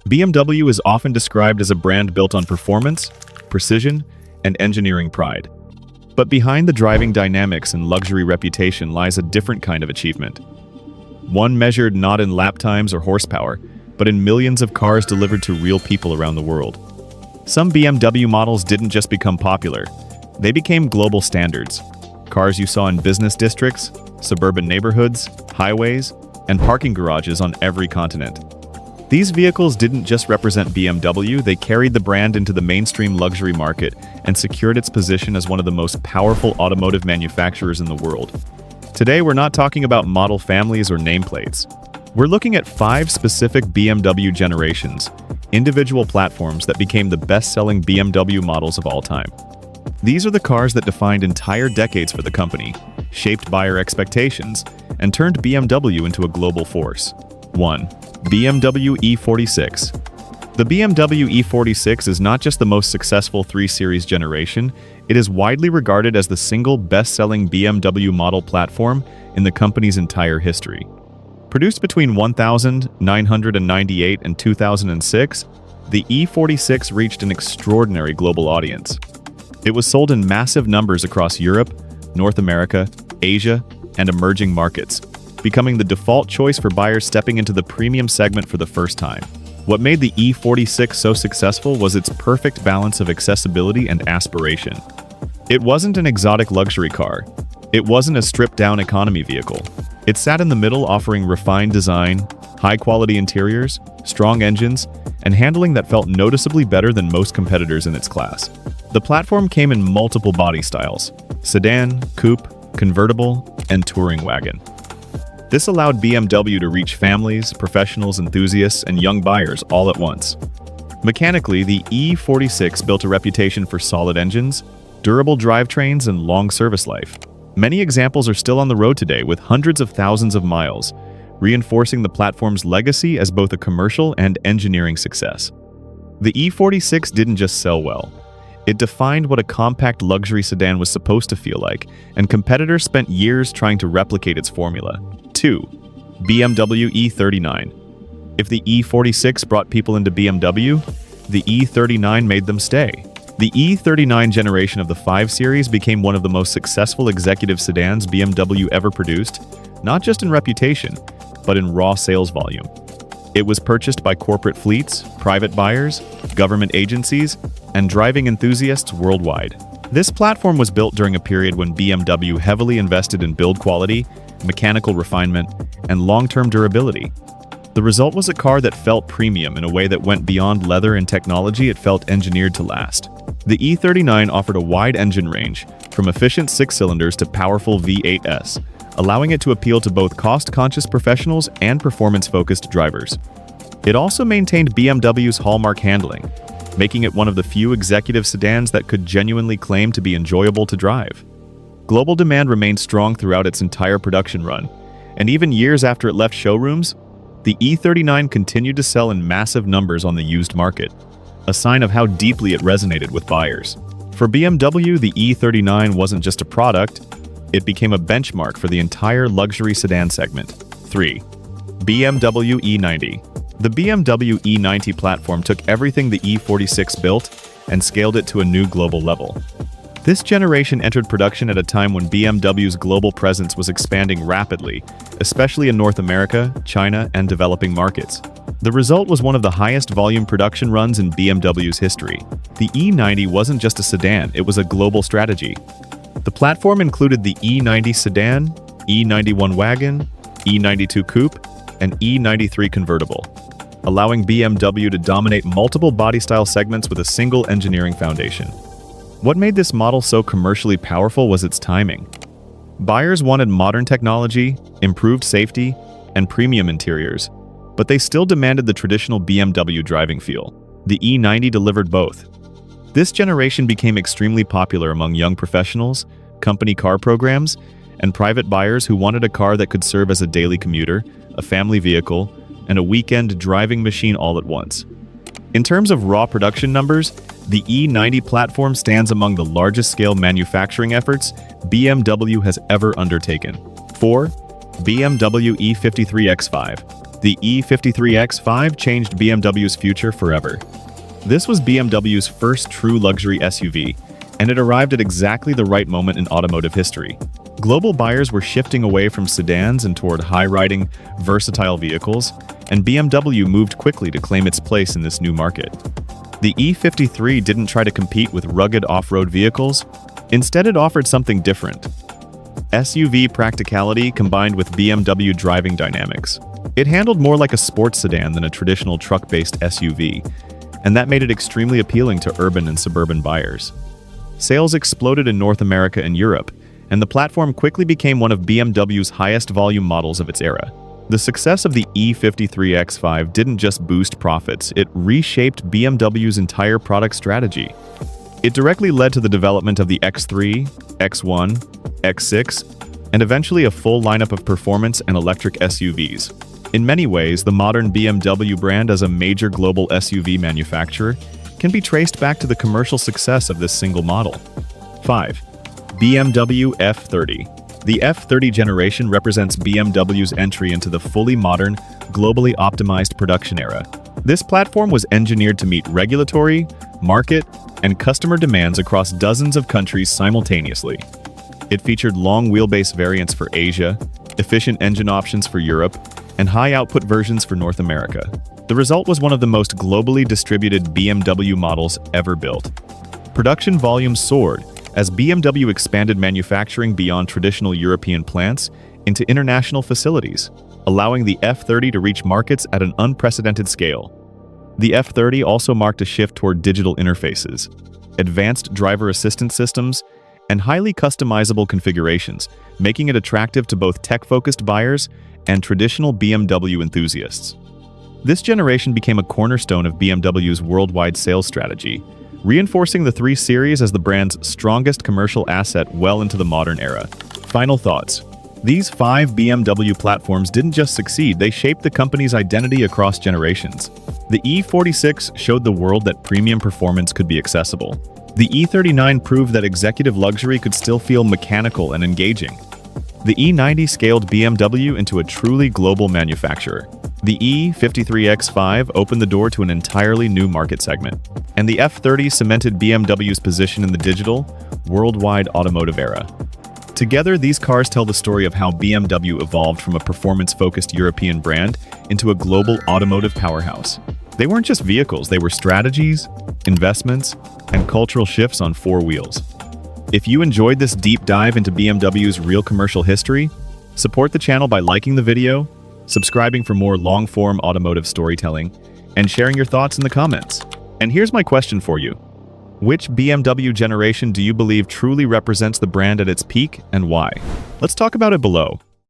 BMW is often described as a brand built on performance, precision, and engineering pride. But behind the driving dynamics and luxury reputation lies a different kind of achievement. One measured not in lap times or horsepower, but in millions of cars delivered to real people around the world. Some BMW models didn't just become popular, they became global standards. Cars you saw in business districts, suburban neighborhoods, highways, and parking garages on every continent. These vehicles didn't just represent BMW, they carried the brand into the mainstream luxury market and secured its position as one of the most powerful automotive manufacturers in the world. Today, we're not talking about model families or nameplates. We're looking at 5 specific BMW generations, individual platforms that became the best-selling BMW models of all time. These are the cars that defined entire decades for the company, shaped buyer expectations, and turned BMW into a global force. 1. BMW E46. The BMW E46 is not just the most successful 3 Series generation, it is widely regarded as the single best-selling BMW model platform in the company's entire history. Produced between 1998 and 2006, the E46 reached an extraordinary global audience. It was sold in massive numbers across Europe, North America, Asia, and emerging markets, becoming the default choice for buyers stepping into the premium segment for the first time. What made the E46 so successful was its perfect balance of accessibility and aspiration. It wasn't an exotic luxury car. It wasn't a stripped-down economy vehicle. It sat in the middle, offering refined design, high-quality interiors, strong engines, and handling that felt noticeably better than most competitors in its class. The platform came in multiple body styles: sedan, coupe, convertible, and touring wagon. This allowed BMW to reach families, professionals, enthusiasts, and young buyers all at once. Mechanically, the E46 built a reputation for solid engines, durable drivetrains, and long service life. Many examples are still on the road today with hundreds of thousands of miles, reinforcing the platform's legacy as both a commercial and engineering success. The E46 didn't just sell well. It defined what a compact luxury sedan was supposed to feel like, and competitors spent years trying to replicate its formula. 2. BMW E39. If the E46 brought people into BMW, the E39 made them stay. The E39 generation of the 5 Series became one of the most successful executive sedans BMW ever produced, not just in reputation, but in raw sales volume. It was purchased by corporate fleets, private buyers, government agencies, and driving enthusiasts worldwide. This platform was built during a period when BMW heavily invested in build quality, mechanical refinement, and long-term durability. The result was a car that felt premium in a way that went beyond leather and technology. It felt engineered to last. The E39 offered a wide engine range, from efficient 6 cylinders to powerful V8s, allowing it to appeal to both cost-conscious professionals and performance-focused drivers. It also maintained BMW's hallmark handling, making it one of the few executive sedans that could genuinely claim to be enjoyable to drive. Global demand remained strong throughout its entire production run, and even years after it left showrooms, the E39 continued to sell in massive numbers on the used market, a sign of how deeply it resonated with buyers. For BMW, the E39 wasn't just a product, it became a benchmark for the entire luxury sedan segment. 3. BMW E90. The BMW E90 platform took everything the E46 built and scaled it to a new global level. This generation entered production at a time when BMW's global presence was expanding rapidly, especially in North America, China, and developing markets. The result was one of the highest volume production runs in BMW's history. The E90 wasn't just a sedan, it was a global strategy. The platform included the E90 sedan, E91 wagon, E92 coupe, and E93 convertible, allowing BMW to dominate multiple body style segments with a single engineering foundation. What made this model so commercially powerful was its timing. Buyers wanted modern technology, improved safety, and premium interiors, but they still demanded the traditional BMW driving feel. The E90 delivered both. This generation became extremely popular among young professionals, company car programs, and private buyers who wanted a car that could serve as a daily commuter, a family vehicle, and a weekend driving machine all at once. In terms of raw production numbers, the E90 platform stands among the largest scale manufacturing efforts BMW has ever undertaken. 4. BMW E53 X5. The E53X5 changed BMW's future forever. This was BMW's first true luxury SUV, and it arrived at exactly the right moment in automotive history. Global buyers were shifting away from sedans and toward high-riding, versatile vehicles, and BMW moved quickly to claim its place in this new market. The E53 didn't try to compete with rugged off-road vehicles. Instead, it offered something different: SUV practicality combined with BMW driving dynamics. It handled more like a sports sedan than a traditional truck-based SUV, and that made it extremely appealing to urban and suburban buyers. Sales exploded in North America and Europe, and the platform quickly became one of BMW's highest volume models of its era. The success of the E53X5 didn't just boost profits, it reshaped BMW's entire product strategy. It directly led to the development of the X3, X1, X6, and eventually a full lineup of performance and electric SUVs. In many ways, the modern BMW brand as a major global SUV manufacturer can be traced back to the commercial success of this single model. 5. BMW F30. The F30 generation represents BMW's entry into the fully modern, globally optimized production era. This platform was engineered to meet regulatory, market, and customer demands across dozens of countries simultaneously. It featured long wheelbase variants for Asia, efficient engine options for Europe, and high-output versions for North America. The result was one of the most globally distributed BMW models ever built. Production volumes soared as BMW expanded manufacturing beyond traditional European plants into international facilities, allowing the F30 to reach markets at an unprecedented scale. The F30 also marked a shift toward digital interfaces, advanced driver assistance systems, and highly customizable configurations, making it attractive to both tech-focused buyers and traditional BMW enthusiasts. This generation became a cornerstone of BMW's worldwide sales strategy, reinforcing the 3 Series as the brand's strongest commercial asset well into the modern era. Final thoughts. These 5 BMW platforms didn't just succeed, they shaped the company's identity across generations. The E46 showed the world that premium performance could be accessible. The E39 proved that executive luxury could still feel mechanical and engaging. The E90 scaled BMW into a truly global manufacturer. The E53X5 opened the door to an entirely new market segment. And the F30 cemented BMW's position in the digital, worldwide automotive era. Together, these cars tell the story of how BMW evolved from a performance-focused European brand into a global automotive powerhouse. They weren't just vehicles, they were strategies, investments, and cultural shifts on 4 wheels. If you enjoyed this deep dive into BMW's real commercial history, support the channel by liking the video, subscribing for more long-form automotive storytelling, and sharing your thoughts in the comments. And here's my question for you. Which BMW generation do you believe truly represents the brand at its peak, and why? Let's talk about it below.